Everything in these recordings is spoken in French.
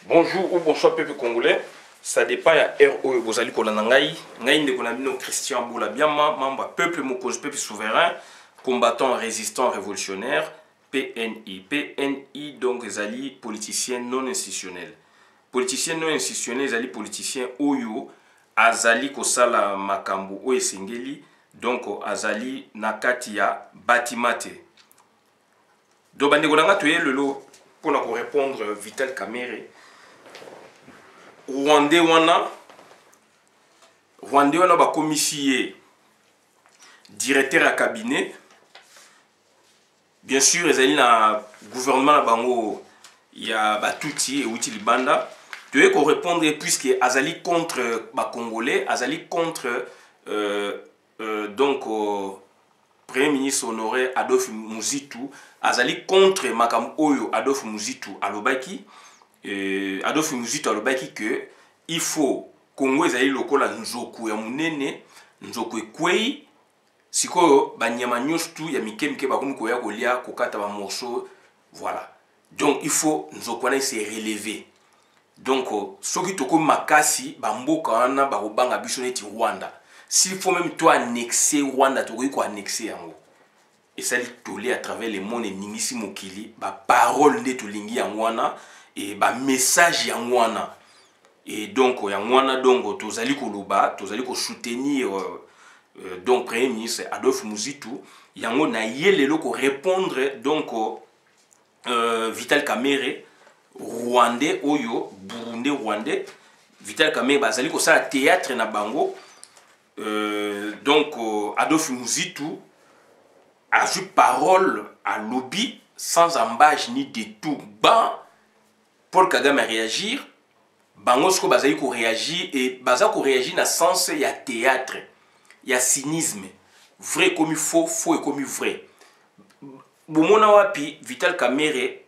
Bonjour ou bonsoir peuple congolais. Ça dépend ya RO vous allez kolanda ngai. Ngai ndeko na bino Christian Boula Biama, membre peuple mokozi peuple souverain, combattant résistant révolutionnaire, PNI. PNI donc ezali politicien non institutionnel. Politicien non institutionnel ezali politicien oyo azali kosala makambo o esengeli donc azali nakati ya batimate. Do bandeko nanga toye lelo pour répondre Vital Kamerhe. Rwandais wana ba commissaire directeur à cabinet. Bien sûr, ezali na gouvernement na bango ya batuti et outil libanda. Tu veux qu'on répondre puisque azali contre ba congolais, azali contre Premier ministre honoré Adolphe Muzitu, azali contre makam oyo Adolphe Muzitu alobaki. Adolphe Muzitu alobaki que il faut Congo ezali lokola nzoku ya munene, nzoku ekwei sikoyo banyama nyonso tu ya mikemike bakomi koya kolia kokata ba morceau, voilà. Donc il faut nzoku wana se relever. Donc soki toko makasi bamboka wana bakobanga biso neti Rwanda. S'il faut même toi annexer Rwanda, toko ko annexer yango. Et ça li tolé à travers le monde ningisi mokili ba parole nde tolingi yango wana. Et ba message yangwana et donc yangwana donc tozali koloba tozali ko soutenir donc premier ministre Adolphe Muzitu yango na yelelo ko répondre donc Vital Kamerhe rwandais oyo burundais rwandais Vital Kamerhe bazali ko sala théâtre na bango donc Adolphe Muzitu a eu parole à lobby sans embâche ni détour ban Paul Kagame a réagir, Bangosko bazali ko réagir et baza ko réagir na sens ya théâtre, ya cynisme, vrai comme il faut, faux et comme il vrai. Bomona wapi Vital Kamerhe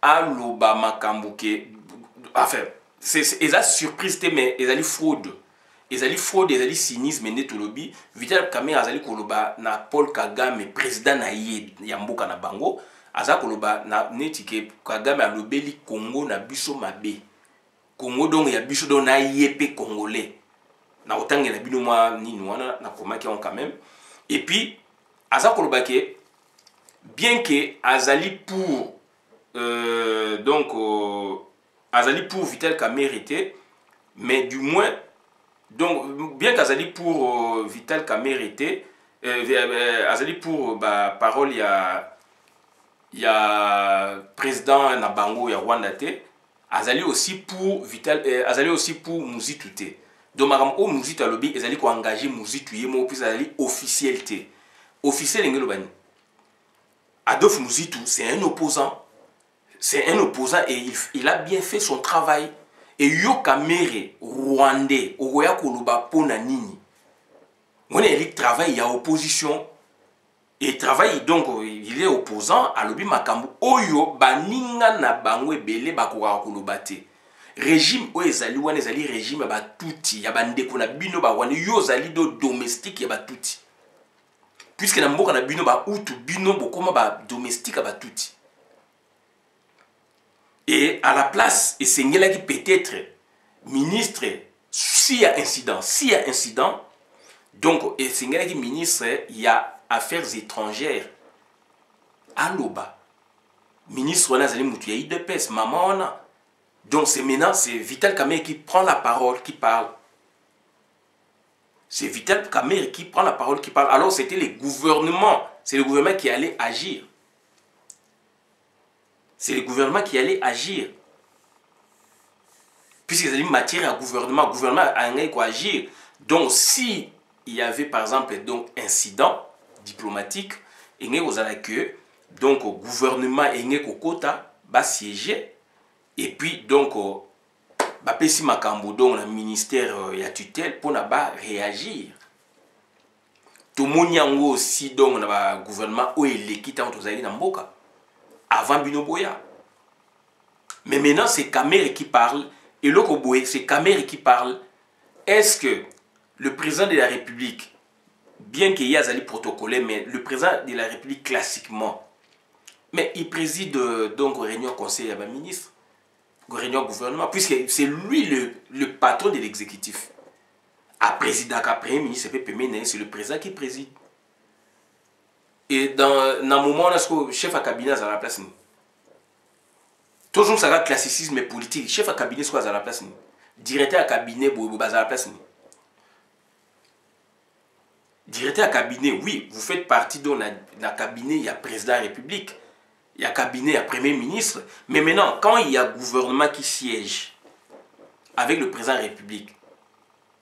a loba makambo ke enfin c'est eza surprise te mais ezali fraude. Ezali fraude, ezali cynisme ndeto lobi Vital Kamerhe azali ko loba na Paul Kagame président na ye ya mboka na bango. Aza koloba na netike Kagame alobeli Congo na biso mabe. Congo donc ya biso donc na yepe congolais. Na otange na bino mwa nini wana na komaki on quand même. Et puis aza koloba ke bien que azali pour azali pour Vital Kamerhe mais du moins donc bien qu'azali pour Vital Kamerhe azali pour parole il y a président Nabango ya Rwanda te azali aussi pour Vital azali aussi pour Muzitu te donc makam o Muzitu alobi ezali ko engager Muzitu yemo puis azali officiel te officiel ngelo bani Adolphe Muzitu c'est un opposant et il a bien fait son travail et yo Kamerhe rwandais okoya koloba pona nini ngone eli travail ya opposition. Et travaille donc, il est opposant à l'obi makambu oyo baninga na bangwe bele bakoka kolobate. Régime o ezali wana ezali régime ba tuti ya bandeko na bino ba wana yo zali do domestique ya ba tuti. Puisque na mboka na bino ba utu bino bokoma ba domestique ba tuti. Et à la place et sengela qui peut-être ministre s'il y a incident donc et sengela qui ministre il y a Affaires étrangères Aloba ministre wana zali mutu ya IDPS maman wana donc c'est maintenant c'est Vital Kamerhe qui prend la parole qui parle. C'est Vital Kamerhe qui prend la parole qui parle. Alors c'était le gouvernement, c'est le gouvernement qui allait agir. C'est le gouvernement qui allait agir. Puisque c'est une matière à gouvernement a quoi agir. Donc si il y avait par exemple donc incident diplomatique et que donc au gouvernement et kokota ba siéger et puis donc ba pesi makambo donc le ministère ya tutelle pour na ba réagir tout monyango aussi donc na ba gouvernement o eleki tant tozali na mboka avant binoboya. Mais maintenant c'est Kamerhe qui parle et l'Okoboé c'est Kamerhe qui parle. Est-ce que le président de la République, bien qu'il y ait un protocole, mais le président de la République classiquement, mais il préside donc réunion conseil à ma ministre. réunion gouvernement, puisque c'est lui le patron de l'exécutif. À président, à premier ministre, c'est le président qui préside. Et dans un moment, le chef à cabinet est à la place. Toujours ça va classicisme politique. Chef à cabinet est à la place. Directeur à cabinet est à la place. Directeur à cabinet, oui, vous faites partie de la cabinet, il y a président de la République, il y a cabinet, il y a premier ministre. Mais maintenant, quand il y a gouvernement qui siège avec le président de la République,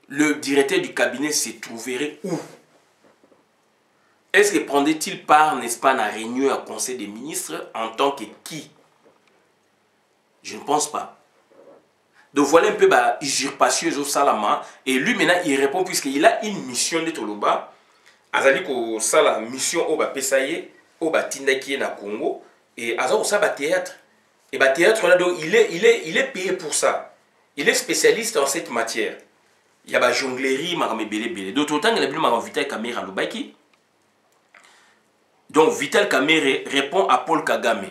le directeur du cabinet se trouverait où? Est-ce que prendrait-il part, n'est-ce pas, à la réunion à conseil des ministres en tant que qui? Je ne pense pas. Donc voilà un peu la usurpation au Salama. Et lui maintenant il répond puisqu'il a une mission de Toloba. Azali ko sala mission au Pesaye, au Tindaki na Congo. Et Azali ça théâtre. Et théâtre là donc il est payé pour ça. Il est spécialiste en cette matière. Il y a jonglerie, marame belé. D'autre temps il a bien Vital Kamerhe à Lobaki. Donc Vital Kamerhe répond à Paul Kagame.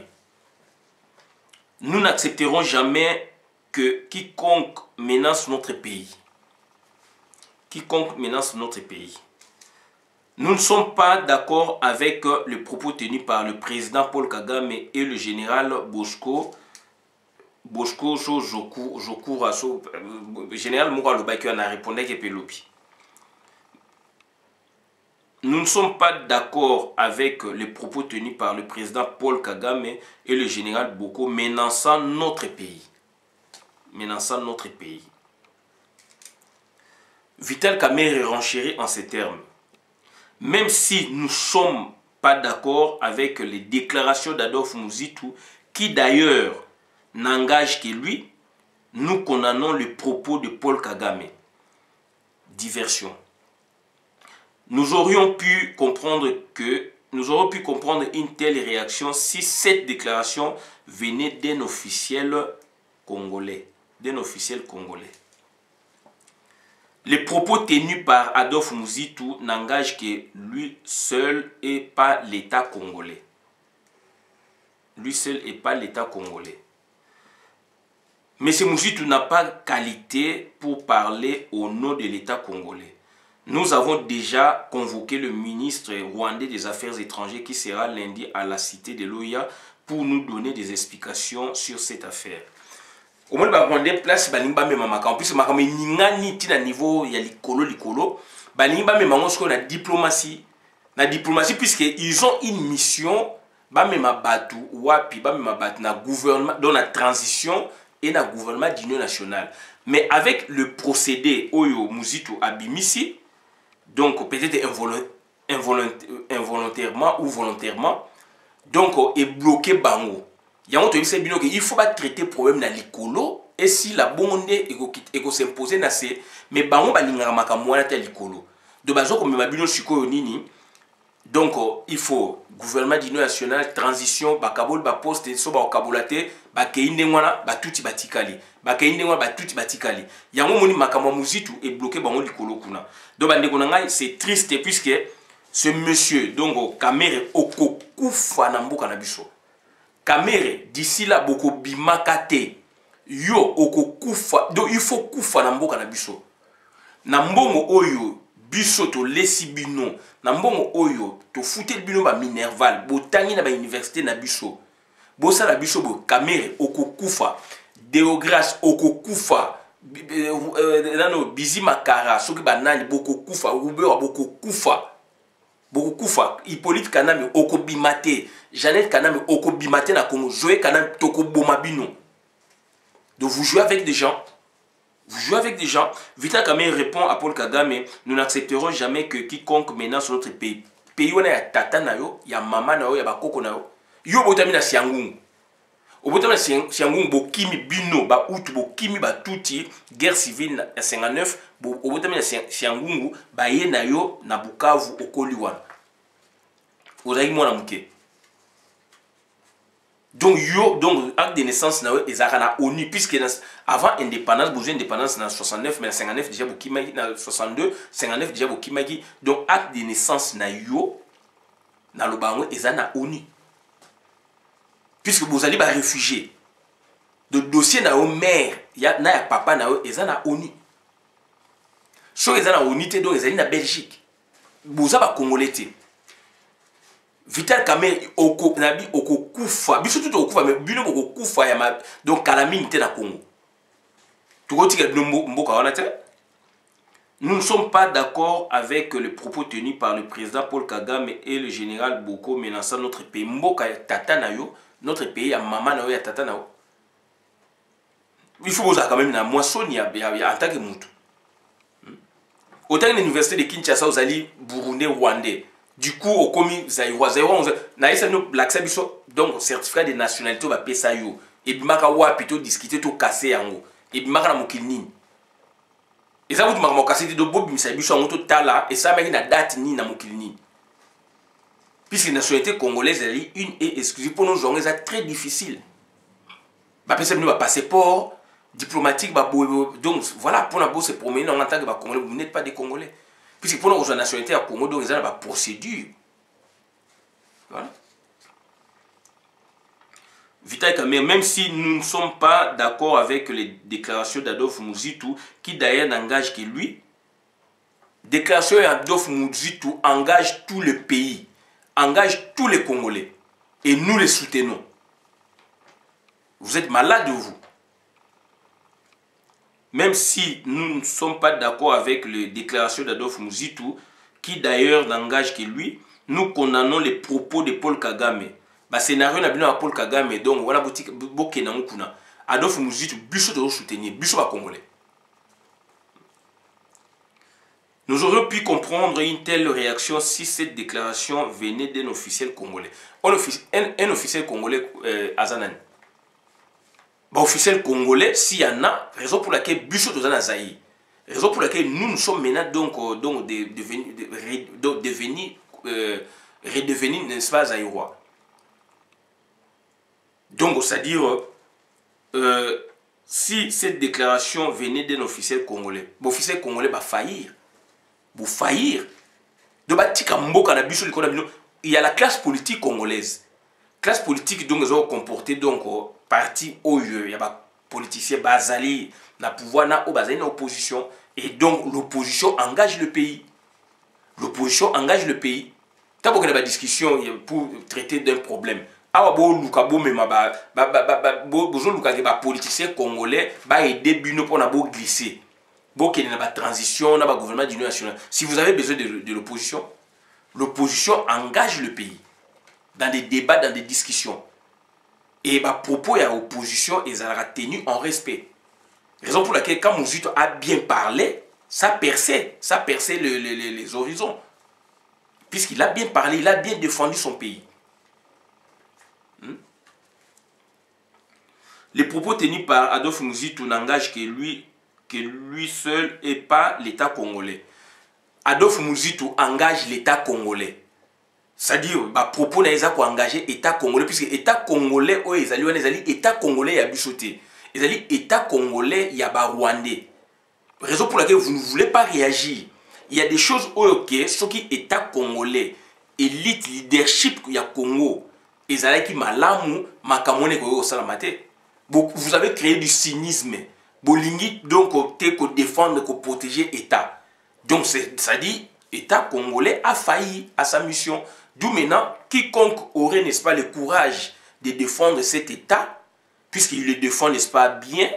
Nous n'accepterons jamais que quiconque menace notre pays. Quiconque menace notre pays. Nous ne sommes pas d'accord avec le propos tenu par le président Paul Kagame et le général Bosco Jokura. Général Moura Lobaki a répondu que Pelobi. Nous ne sommes pas d'accord avec les propos tenus par le président Paul Kagame et le général Boko menaçant notre pays. Menaçant notre pays. Vital Kamerhe renchérit en ces termes. Même si nous ne sommes pas d'accord avec les déclarations d'Adolphe Muzitu, qui d'ailleurs n'engage que lui, nous condamnons le propos de Paul Kagame. Diversion. Nous aurions pu comprendre une telle réaction si cette déclaration venait d'un officiel congolais. Les propos tenus par Adolphe Muzitu n'engagent que lui seul et pas l'État congolais. Lui seul et pas l'État congolais. Mais ce Muzitu n'a pas qualité pour parler au nom de l'État congolais. Nous avons déjà convoqué le ministre rwandais des Affaires étrangères qui sera lundi à la cité de l'OIA pour nous donner des explications sur cette affaire. Au moins, on a place en plus, on a niveau il y a likolo na diplomatie puisqu'ils ont une mission na gouvernement dans la transition et na gouvernement d'union nationale. Mais avec le procédé Oyo Muzitu Abimisi, donc peut-être involontairement ou volontairement, donc est bloqué bango. Il faut pas traiter le problème dans l'icolo et si la bonde est s'imposer na se mais bango balinga makamwana ta l'icolo. De bazo comme mabino chiko nini. Donc il faut gouvernement d'union nationale transition bakabol ba poste so ba kabolate ba keinde ngwana ba tuti batikali. Ba keinde ngwana ba tuti batikali. Yango moni makamwa Muzitu est bloqué bango l'icolo kuna. Donc bandeko nanga c'est triste puisque ce monsieur donc Kamerhe okokufa na mboka na biso. Kamerhe d'ici là boko bimakate yo okokufa donc il faut kufa na mboka na biso. Na mbongo oyo biso to lesi bino na mbongo oyo to futel bino ba minerval botangi na ba université na biso. Bosa na biso bo Kamerhe okokufa Deograce okokufa nano Bizima Kara soki banani bokokufa Robert bokokufa Hippolyte Kaname okobimate Jeannette Kaname okobimate na Congo Joé Kaname tokobomabino. Donc vous jouez avec des gens. Vital Kamerhe répond à Paul Kagame, nous n'accepterons jamais que quiconque menace notre pays. Pays wana ya tata na yo, ya mama na yo, ya bakoko na yo. Yo botami na Siangungu. Obotami na Siangungu bokimi bino ba utu bokimi ba tuti guerre civile ya 59 obotami na Siangungu ba ye na yo na Bukavu okoli wana. Ozaki mwana muke. Donc acte de naissance na ezaka na ONU puisque avant indépendance besoin indépendance na 69 mais na 59 déjà bokimaki na 62 59 déjà bokimaki donc acte de naissance na yo na lobango eza na ONU puisque bozali ba réfugié de dossier na yo mère na ya papa na yo eza na ONU so eza na ONU te donc ezali na Belgique boza ba congolais te Vital Kamerhe nabi okokufa biso tout okufa mais bino okokufa ya ma donc kalamine te na Congo tukotika bino mboka wana te. Nous ne sommes pas d'accord avec les propos tenus par le président Paul Kagame et le général Boko menaçant notre pays. Mboka ya tata na yo, notre pays ya maman na yo ya tata na yo. Il faut que quand même na moissoni ya en tant que mutu. Autant l'université de Kinshasa aux ali burundais rwandais. Du coup au komi zaïwa na isa no black sabiso donc certificat de nationalité ba pesa yo. Et bimaka wa plutôt discuter to casser yango. Et bimaka na mokili nini. Et ça vous dites que c'est de Bob Misabicho en tala et ça m'a une date ni na mokilini. Puisque la nationalité congolaise elle est une et exclusive pour nos gens, c'est très difficile. Bah personne ne va passeport diplomatique bah donc voilà pour nous se promener en tant que bah congolais vous n'êtes pas des congolais. Puisque pour nos nationalité à Congo donc ils ont une procédure. Voilà. Vital Kamerhe, même si nous ne sommes pas d'accord avec les déclarations d'Adolphe Muzitu, qui d'ailleurs n'engage que lui, déclaration d'Adolphe Muzitu engage tout le pays, engage tous les Congolais, et nous les soutenons. Vous êtes malades, vous. Même si nous ne sommes pas d'accord avec les déclarations d'Adolphe Muzitu, qui d'ailleurs n'engage que lui, nous condamnons les propos de Paul Kagame. Bah scénario na bino à Paul Kagame donc voilà boutique boké na mukuna Adolphe Muzitu biso de soutenir biso ba congolais. Nous aurions pu comprendre une telle réaction si cette déclaration venait d'un officiel congolais. Un officiel congolais Azanan. Bah officiel congolais s'il y en a raison pour laquelle biso de Zaï. Raison pour laquelle nous sommes maintenant donc redevenir n'est-ce pas zaïrois. Donc, c'est-à-dire, si cette déclaration venait d'un officiel congolais, l'officiel congolais va faillir. Va faillir. Il y a la classe politique congolaise. La classe politique, donc, ils ont comporté, donc, parti au il y a des politiciens, bazali, na pouvoir, na opposition. Et donc, l'opposition engage le pays. L'opposition engage le pays. Tant qu'il y a des discussions pour traiter d'un problème. Awa bo luka bo mema bozo luka ke ba politicien congolais ba aider bino pour na bo glisser bo ke na ba transition na ba gouvernement d'union nationale. Si vous avez besoin de l'opposition, l'opposition engage le pays dans des débats, dans des discussions. Et ba propos ya opposition ils sera tenu en respect. Raison pour laquelle quand Muzitu a bien parlé, ça perçait les horizons. Puisqu'il a bien parlé, il a bien défendu son pays. Les propos tenus par Adolphe Muzitu n'engagent que lui seul et pas l'État congolais. Adolphe Muzitu engage l'État congolais. C'est-à-dire, les propos n'ont pas engagé l'État congolais, puisque l'État congolais, l'État congolais a bichoté. L'État congolais, il y a Rwandais. Raison pour laquelle vous ne voulez pas réagir. Il y a des choses ok, ce qui est État congolais, élite leadership qu'il y a Congo, et qui malamu makamone ko salamate. Vous avez créé du cynisme. Bolingi donc défendre, protéger l'État. Donc ça dit, l'État congolais a failli à sa mission. D'où maintenant, quiconque aurait, n'est-ce pas, le courage de défendre cet État, puisqu'il le défend, n'est-ce pas, bien,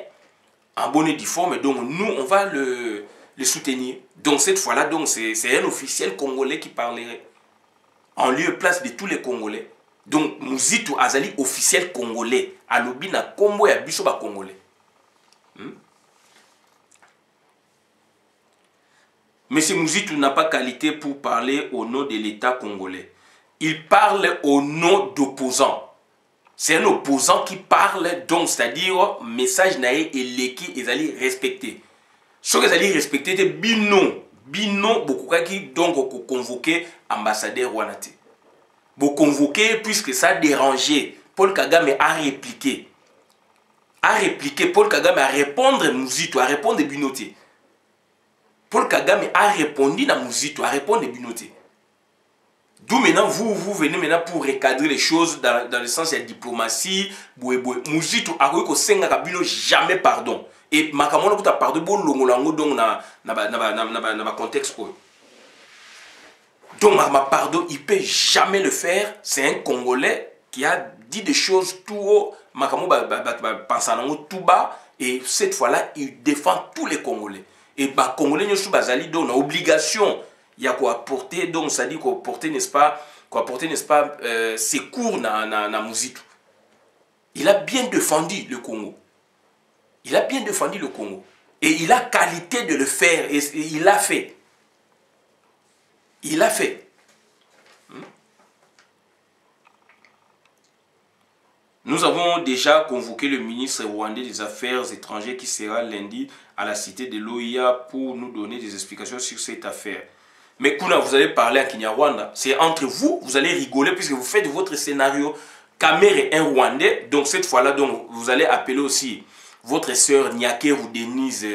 en bonne et due forme, donc nous, on va le soutenir. Donc cette fois-là, c'est un officiel congolais qui parlerait. En lieu et place de tous les Congolais. Donc, Muzitu Azali, officiel congolais. Alobi na kombo ya biso ba congolais. Monsieur Muzitu n'a pas qualité pour parler au nom de l'État congolais. Il parle au nom d'opposants. C'est un opposant qui parle, donc, c'est-à-dire, message naé et l'équipe, ils allaient respecter. Ce qu'ils allaient respecter, c'est Bino, beaucoup qui donc convoqué ambassadeur Wanate. Vous convoqué puisque ça a dérangé. Paul Kagame a répliqué. Paul Kagame a répondu à Muzitu, a répondu à Binoté. Paul Kagame a répondu à Muzitu, a répondu à Binoté. D'où maintenant, vous venez maintenant pour recadrer les choses dans le sens de la diplomatie. Muzito, Aroyoko Senga Kabino, jamais pardon. Et Makamona, vous avez pardon, bon, l'ongolango, donc, na contexte. Donc, ma pardon, il ne peut jamais le faire. C'est un Congolais qui a dit des choses tout haut. Makamo, pensanango tout bas. Et cette fois-là, il défend tous les Congolais. Et les Congolais, nous sommes donc, on a obligation. Il y a quoi apporter, donc ça dit quoi apporter, n'est-ce pas, secours na Muzito. Il a bien défendu le Congo. Il a bien défendu le Congo. Et il a qualité de le faire. Et il l'a fait. Il l'a fait. Nous avons déjà convoqué le ministre rwandais des Affaires étrangères qui sera lundi à la cité de l'OIA pour nous donner des explications sur cette affaire. Mais quand vous allez parler à Kinyarwanda, c'est entre vous, vous allez rigoler puisque vous faites votre scénario. Kamer est un Rwandais, donc cette fois-là, donc vous allez appeler aussi votre sœur Nyake ou Denise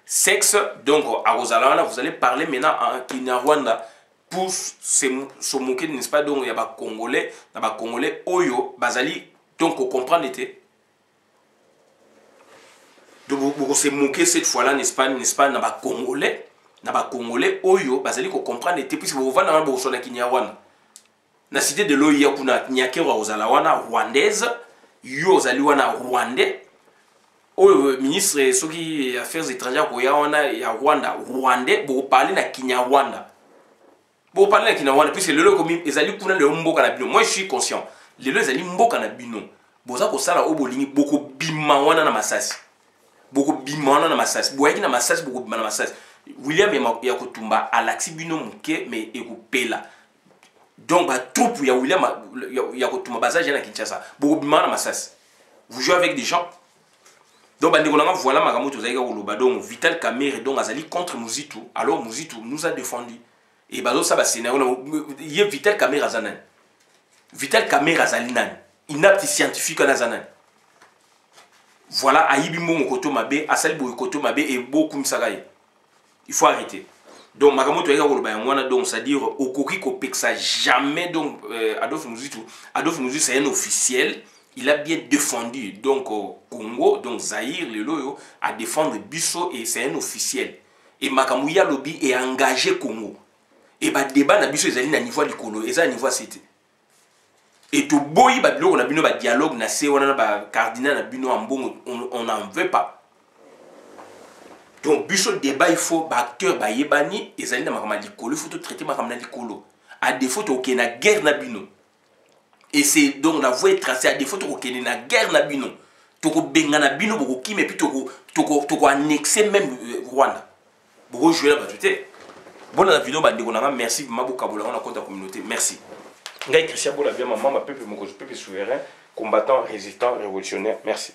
Sexe. Donc à Rosalana, vous allez parler maintenant en Kinyarwanda pour se moquer, n'est-ce pas? Donc il y a des Congolais, Oyo, Bazali, donc vous comprenez. Donc vous se moquer cette fois-là, n'est-ce pas, dans les Congolais. Na Congolais oyo bazali ko comprendre te puisque vous vana na boso na Kinyarwanda na cité de l'OIA kuna nyake wa ozala wana rwandaise yo ozali wana rwandais oyo ministre soki affaires étrangères ko ya wana ya Rwanda rwandais bo parler na Kinyarwanda puisque le komi ezali kuna le mboka na bino. Moi je suis conscient le ezali mboka na bino boza ko sala obolingi boko bima wana na masasi boyaki na masasi boko bima na masasi. William Yakotumba Alaxi Bino Mouke mais Ekopela. Donc troupe ya William Yakotumba Bazaje na Kinshasa. Bobima na Massas. Vous jouez avec des gens. Donc bandekolanga voilà Magamoto Zaïga Oloba donc Vital Kamerhe donc Azali contre Muzito. Alors Muzito nous a défendu. Et bazo ça ba scénario y a Vital Kamerhe Azanan. Vital Kamerhe Azalinan. Inapte scientifique en Azanan. Voilà Aïbimo Mokoto Mabe, Asali Boykoto Mabe et beaucoup Msagaye. Il faut arrêter. Donc, Magamoto donc c'est-à-dire au Koki Kopeksa jamais donc Adolphe Muzito c'est un officiel, il a bien défendu donc au Congo, donc Zaïre le loyo à défendre Bisso et c'est un officiel. Et Makamouya Lobby est engagé Congo. Et bah débat na Bisso ezali na niveau du Congo, et ça niveau c'était. Et tout boyi ba biloko na bino ba dialogue na se wana ba cardinal na bino ambongo on n'en veut pas. Donc, biso débat, il faut acteur ba yebani et zali na makama likolo, il faut tout traiter makama likolo. À défaut to ke na guerre na bino. Et c'est donc la voie est tracée à défaut to ke na guerre na bino. To ko benga na bino boko ki mais puis to ko annexer même Rwanda. Boko jouer la batute. Bon la vidéo ba ndeko na merci mabo kabola na compte la communauté. Merci. Ngai Christian Bola bien maman ma peuple souverain, combattant, résistant, révolutionnaire. Merci.